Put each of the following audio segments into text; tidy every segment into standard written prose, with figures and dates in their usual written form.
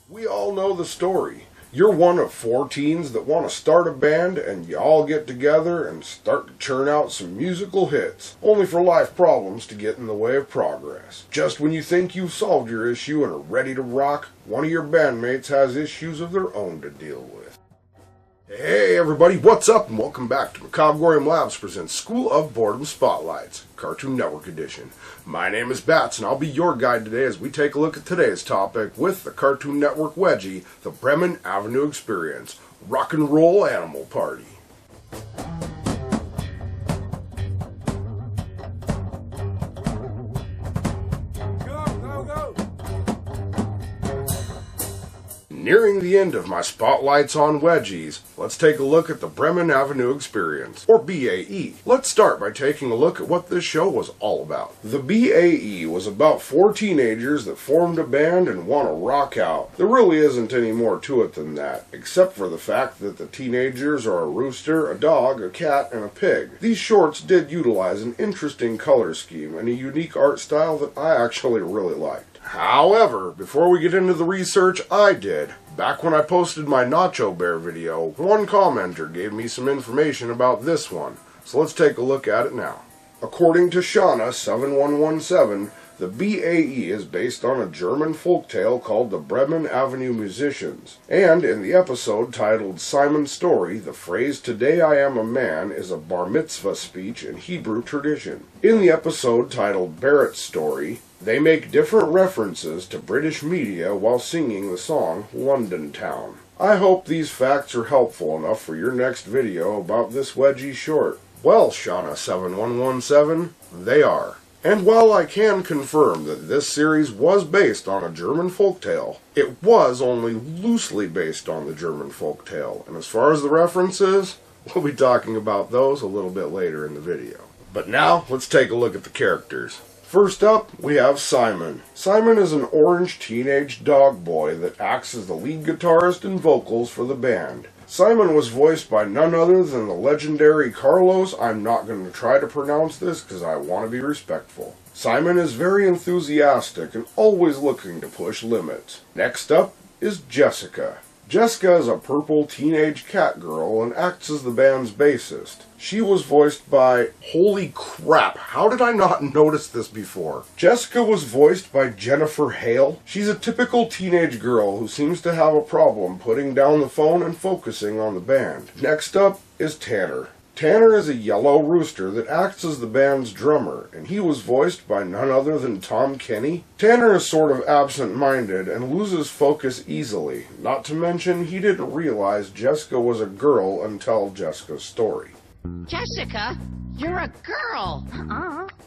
We all know the story. You're one of 4 teens that want to start a band, and you all get together and start to churn out some musical hits, only for life problems to get in the way of progress. Just when you think you've solved your issue and are ready to rock, one of your bandmates has issues of their own to deal with. Hey everybody, what's up, and welcome back to NACHO Labs presents School of Boredom Spotlights, Cartoon Network Edition. My name is Bats, and I'll be your guide today as we take a look at today's topic with the Cartoon Network Wedgie, the Breman Avenue Experience, Rock and Roll Animal Party. Nearing the end of my spotlights on Wedgies, let's take a look at the Breman Avenue Experience, or BAE. Let's start by taking a look at what this show was all about. The BAE was about 4 teenagers that formed a band and want to rock out. There really isn't any more to it than that, except for the fact that the teenagers are a rooster, a dog, a cat, and a pig. These shorts did utilize an interesting color scheme and a unique art style that I actually really liked. However, before we get into the research I did, back when I posted my NACHO BEAR video, one commenter gave me some information about this one, so let's take a look at it now. According to Shauna7117, the BAE is based on a German folktale called the Breman Avenue Musicians, and in the episode titled Simon's Story, the phrase "Today I am a man" is a bar mitzvah speech in Hebrew tradition. In the episode titled Barrett's Story, they make different references to British media while singing the song London Town. I hope these facts are helpful enough for your next video about this Wedgie short. Well, Shauna7117, they are. And while I can confirm that this series was based on a German folktale, it was only loosely based on the German folktale, and as far as the references, we'll be talking about those a little bit later in the video. But now, let's take a look at the characters. First up, we have Simon. Simon is an orange teenage dog boy that acts as the lead guitarist and vocals for the band. Simon was voiced by none other than the legendary Carlos. I'm not going to try to pronounce this because I want to be respectful. Simon is very enthusiastic and always looking to push limits. Next up is Jessica. Jessica is a purple teenage cat girl and acts as the band's bassist. She was voiced by... Holy crap, how did I not notice this before? Jessica was voiced by Jennifer Hale. She's a typical teenage girl who seems to have a problem putting down the phone and focusing on the band. Next up is Tanner. Tanner is a yellow rooster that acts as the band's drummer, and he was voiced by none other than Tom Kenny. Tanner is sort of absent-minded and loses focus easily, not to mention he didn't realize Jessica was a girl until Jessica's story. Jessica, you're a girl!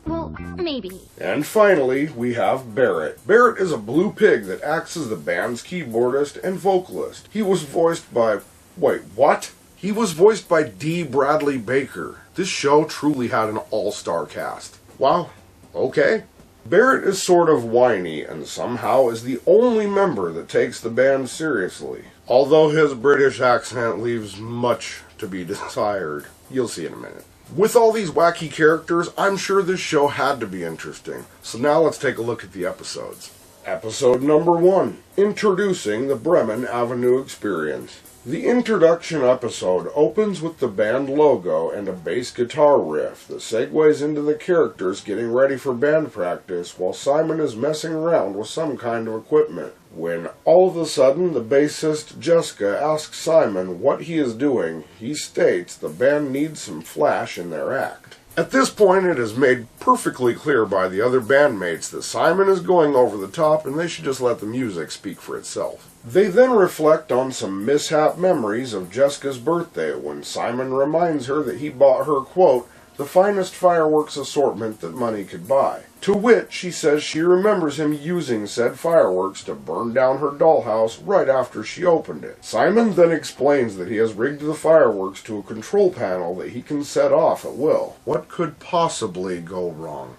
Well, maybe. And finally, we have Barrett. Barrett is a blue pig that acts as the band's keyboardist and vocalist. He was voiced by... Wait, what? He was voiced by D. Bradley Baker. This show truly had an all-star cast. Wow, okay. Barrett is sort of whiny and somehow is the only member that takes the band seriously. Although his British accent leaves much to be desired. You'll see in a minute. With all these wacky characters, I'm sure this show had to be interesting. So now let's take a look at the episodes. Episode number 1, Introducing the Breman Avenue Experience. The introduction episode opens with the band logo and a bass guitar riff that segues into the characters getting ready for band practice while Simon is messing around with some kind of equipment. When all of a sudden the bassist Jessica asks Simon what he is doing, he states the band needs some flash in their act. At this point it is made perfectly clear by the other bandmates that Simon is going over the top and they should just let the music speak for itself. They then reflect on some mishap memories of Jessica's birthday when Simon reminds her that he bought her, quote, the finest fireworks assortment that money could buy. To which she says she remembers him using said fireworks to burn down her dollhouse right after she opened it. Simon then explains that he has rigged the fireworks to a control panel that he can set off at will. What could possibly go wrong?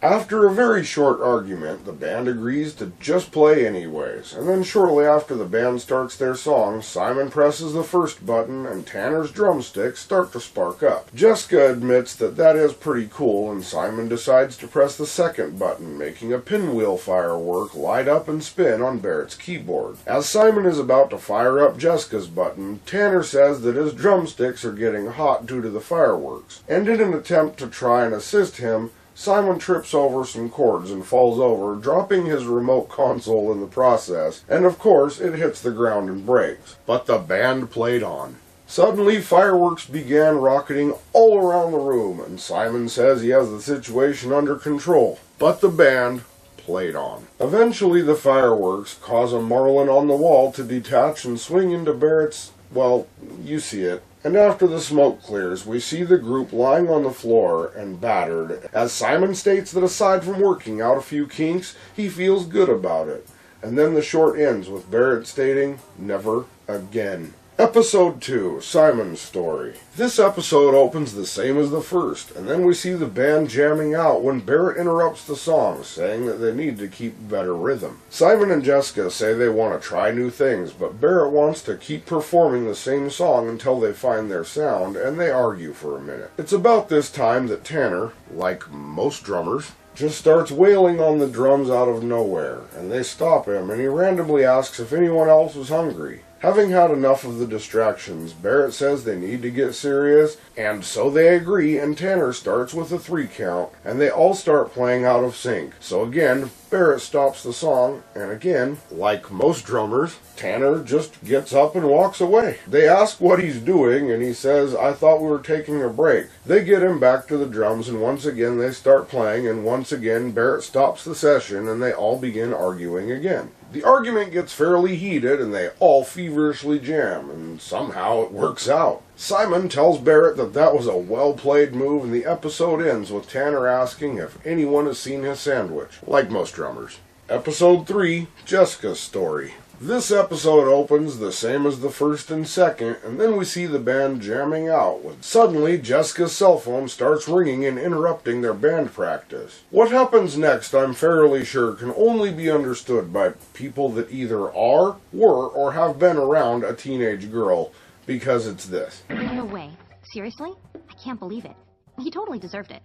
After a very short argument, the band agrees to just play anyways, and then shortly after the band starts their song, Simon presses the first button and Tanner's drumsticks start to spark up. Jessica admits that that is pretty cool, and Simon decides to press the second button, making a pinwheel firework light up and spin on Barrett's keyboard. As Simon is about to fire up Jessica's button, Tanner says that his drumsticks are getting hot due to the fireworks, and in an attempt to try and assist him, Simon trips over some cords and falls over, dropping his remote console in the process, and of course it hits the ground and breaks. But the band played on. Suddenly, fireworks began rocketing all around the room, and Simon says he has the situation under control. But the band played on. Eventually, the fireworks cause a marlin on the wall to detach and swing into Barrett's, well, you see it. And after the smoke clears, we see the group lying on the floor and battered, as Simon states that aside from working out a few kinks, he feels good about it. And then the short ends with Barrett stating, "Never again." Episode 2, Simon's Story. This episode opens the same as the first, and then we see the band jamming out when Barrett interrupts the song, saying that they need to keep better rhythm. Simon and Jessica say they want to try new things, but Barrett wants to keep performing the same song until they find their sound, and they argue for a minute. It's about this time that Tanner, like most drummers, just starts wailing on the drums out of nowhere, and they stop him, and he randomly asks if anyone else was hungry. Having had enough of the distractions, Barrett says they need to get serious, and so they agree, and Tanner starts with a 3 count, and they all start playing out of sync. So again, Barrett stops the song, and again, like most drummers, Tanner just gets up and walks away. They ask what he's doing, and he says, "I thought we were taking a break." They get him back to the drums, and once again they start playing, and once again Barrett stops the session, and they all begin arguing again. The argument gets fairly heated, and they all feverishly jam, and somehow it works out. Simon tells Barrett that that was a well-played move, and the episode ends with Tanner asking if anyone has seen his sandwich, like most drummers. Episode 3, Jessica's Story. This episode opens the same as the first and second, and then we see the band jamming out when suddenly Jessica's cell phone starts ringing and interrupting their band practice. What happens next, I'm fairly sure, can only be understood by people that either are, were, or have been around a teenage girl, because it's this. No way. Seriously? I can't believe it. He totally deserved it.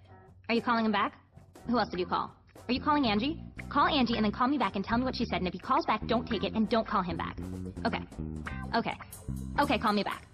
Are you calling him back? Who else did you call? Are you calling Angie? Call Angie and then call me back and tell me what she said, and if he calls back, don't take it and don't call him back. Okay, call me back.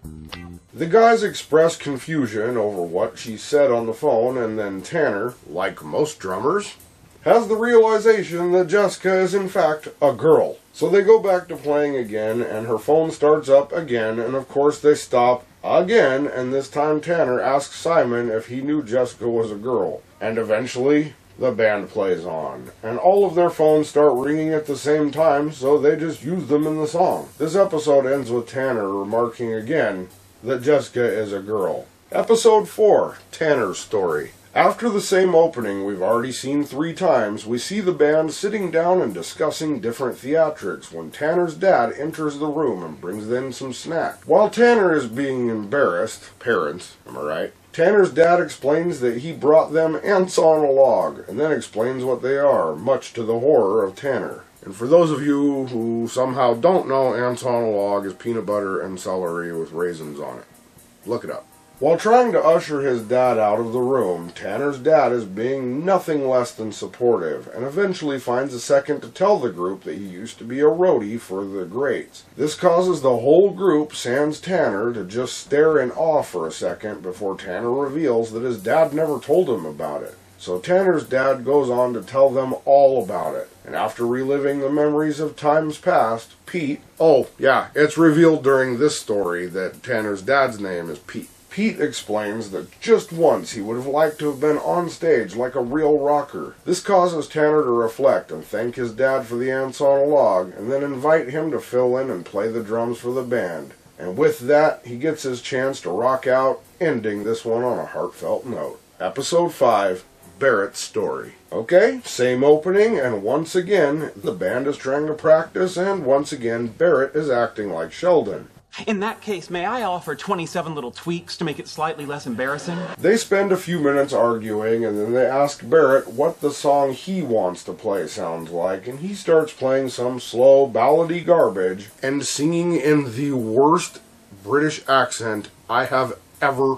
The guys express confusion over what she said on the phone, and then Tanner, like most drummers, has the realization that Jessica is in fact a girl. So they go back to playing again, and her phone starts up again, and of course they stop again, and this time Tanner asks Simon if he knew Jessica was a girl. And eventually, the band plays on, and all of their phones start ringing at the same time, so they just use them in the song. This episode ends with Tanner remarking again that Jessica is a girl. Episode 4, Tanner's Story. After the same opening we've already seen 3 times, we see the band sitting down and discussing different theatrics when Tanner's dad enters the room and brings in some snack. While Tanner is being embarrassed, parents, am I right? Tanner's dad explains that he brought them ants on a log, and then explains what they are, much to the horror of Tanner. And for those of you who somehow don't know, ants on a log is peanut butter and celery with raisins on it. Look it up. While trying to usher his dad out of the room, Tanner's dad is being nothing less than supportive, and eventually finds a second to tell the group that he used to be a roadie for the Greats. This causes the whole group, sans Tanner, to just stare in awe for a second before Tanner reveals that his dad never told him about it. So Tanner's dad goes on to tell them all about it, and after reliving the memories of times past, Pete... Oh, yeah, it's revealed during this story that Tanner's dad's name is Pete. Pete explains that just once he would have liked to have been on stage like a real rocker. This causes Tanner to reflect and thank his dad for the ants on a log, and then invite him to fill in and play the drums for the band. And with that, he gets his chance to rock out, ending this one on a heartfelt note. Episode 5, Barrett's Story. Okay, same opening, and once again, the band is trying to practice, and once again, Barrett is acting like Sheldon. In that case, may I offer 27 little tweaks to make it slightly less embarrassing? They spend a few minutes arguing, and then they ask Barrett what the song he wants to play sounds like, and he starts playing some slow, ballady garbage and singing in the worst British accent I have ever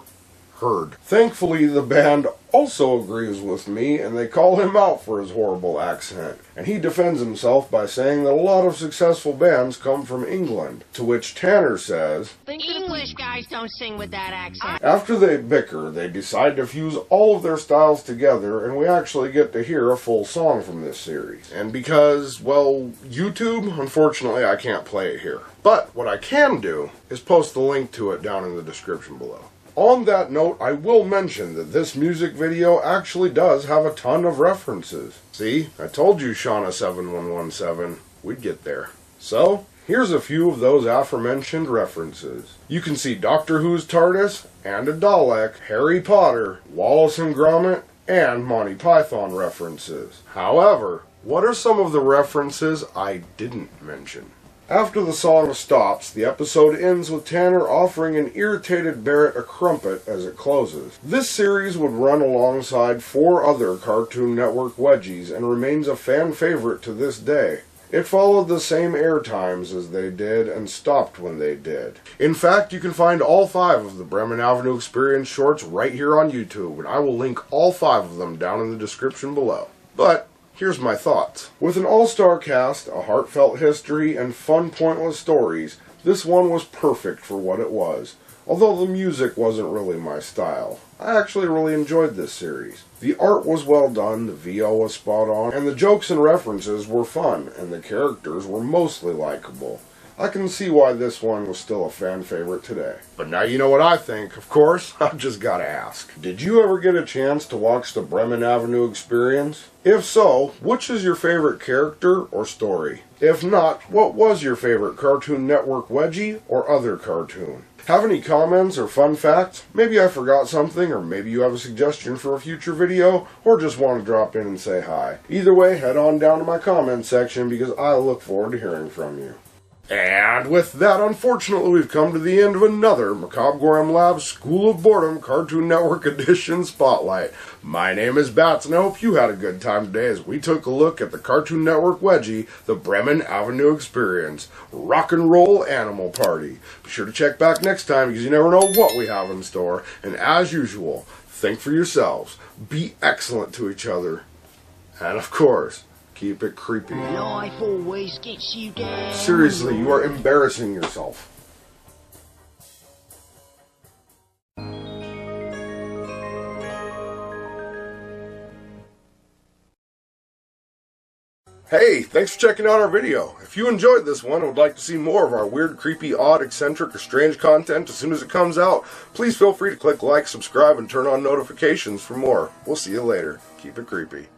heard. Thankfully, the band also agrees with me, and they call him out for his horrible accent. And he defends himself by saying that a lot of successful bands come from England, to which Tanner says, "The English guys don't sing with that accent." After they bicker, they decide to fuse all of their styles together, and we actually get to hear a full song from this series. And because, well, YouTube, unfortunately I can't play it here. But what I can do is post the link to it down in the description below. On that note, I will mention that this music video actually does have a ton of references. See, I told you Shauna7117, we'd get there. So, here's a few of those aforementioned references. You can see Doctor Who's TARDIS, and a Dalek, Harry Potter, Wallace and Gromit, and Monty Python references. However, what are some of the references I didn't mention? After the song stops, the episode ends with Tanner offering an irritated Barrett a crumpet as it closes. This series would run alongside 4 other Cartoon Network Wedgies and remains a fan favorite to this day. It followed the same air times as they did and stopped when they did. In fact, you can find all 5 of the Breman Avenue Experience shorts right here on YouTube, and I will link all 5 of them down in the description below. But here's my thoughts. With an all-star cast, a heartfelt history, and fun, pointless stories, this one was perfect for what it was. Although the music wasn't really my style, I actually really enjoyed this series. The art was well done, the VO was spot on, and the jokes and references were fun, and the characters were mostly likable. I can see why this one was still a fan favorite today. But now you know what I think. Of course, I've just gotta ask. Did you ever get a chance to watch the Breman Avenue Experience? If so, which is your favorite character or story? If not, what was your favorite Cartoon Network Wedgie or other cartoon? Have any comments or fun facts? Maybe I forgot something, or maybe you have a suggestion for a future video, or just want to drop in and say hi. Either way, head on down to my comment section because I look forward to hearing from you. And with that, unfortunately, we've come to the end of another Macabre Gorham Labs School of Boredom Cartoon Network Edition Spotlight. My name is Bats, and I hope you had a good time today as we took a look at the Cartoon Network Wedgie, the Breman Avenue Experience, Rock and Roll Animal Party. Be sure to check back next time because you never know what we have in store. And as usual, think for yourselves, be excellent to each other, and of course, keep it creepy. Life always gets you down. Seriously, you are embarrassing yourself. Hey, thanks for checking out our video. If you enjoyed this one and would like to see more of our weird, creepy, odd, eccentric, or strange content as soon as it comes out, please feel free to click like, subscribe, and turn on notifications for more. We'll see you later. Keep it creepy.